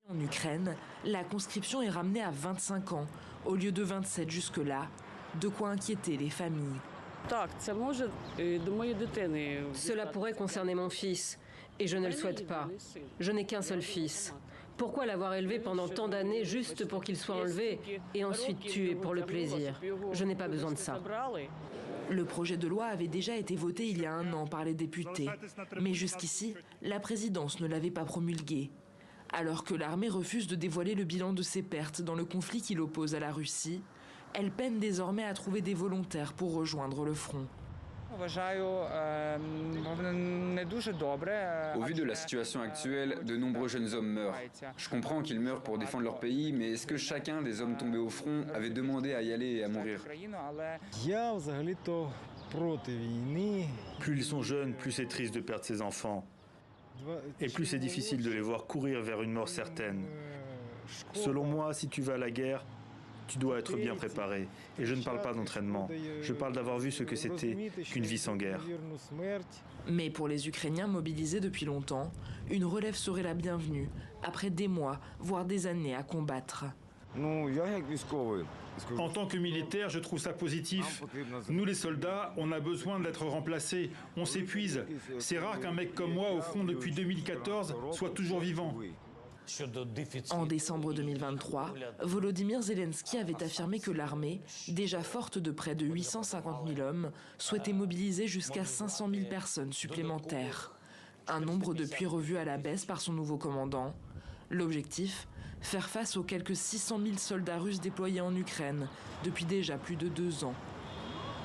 En Ukraine, la conscription est ramenée à 25 ans, au lieu de 27 jusque-là, de quoi inquiéter les familles. Cela pourrait concerner mon fils, et je ne le souhaite pas. Je n'ai qu'un seul fils. Pourquoi l'avoir élevé pendant tant d'années juste pour qu'il soit enlevé et ensuite tué pour le plaisir? Je n'ai pas besoin de ça. Le projet de loi avait déjà été voté il y a 1 an par les députés, mais jusqu'ici, la présidence ne l'avait pas promulgué. Alors que l'armée refuse de dévoiler le bilan de ses pertes dans le conflit qui l'oppose à la Russie, elle peine désormais à trouver des volontaires pour rejoindre le front. Au vu de la situation actuelle, de nombreux jeunes hommes meurent. Je comprends qu'ils meurent pour défendre leur pays, mais est-ce que chacun des hommes tombés au front avait demandé à y aller et à mourir? Plus ils sont jeunes, plus c'est triste de perdre ses enfants. Et plus c'est difficile de les voir courir vers une mort certaine. Selon moi, si tu vas à la guerre, tu dois être bien préparé. Et je ne parle pas d'entraînement. Je parle d'avoir vu ce que c'était qu'une vie sans guerre. Mais pour les Ukrainiens mobilisés depuis longtemps, une relève serait la bienvenue, après des mois, voire des années à combattre. En tant que militaire, je trouve ça positif. Nous les soldats, on a besoin d'être remplacés. On s'épuise. C'est rare qu'un mec comme moi, au front depuis 2014, soit toujours vivant. En décembre 2023, Volodymyr Zelensky avait affirmé que l'armée, déjà forte de près de 850 000 hommes, souhaitait mobiliser jusqu'à 500 000 personnes supplémentaires. Un nombre depuis revu à la baisse par son nouveau commandant. L'objectif, faire face aux quelques 600 000 soldats russes déployés en Ukraine depuis déjà plus de 2 ans.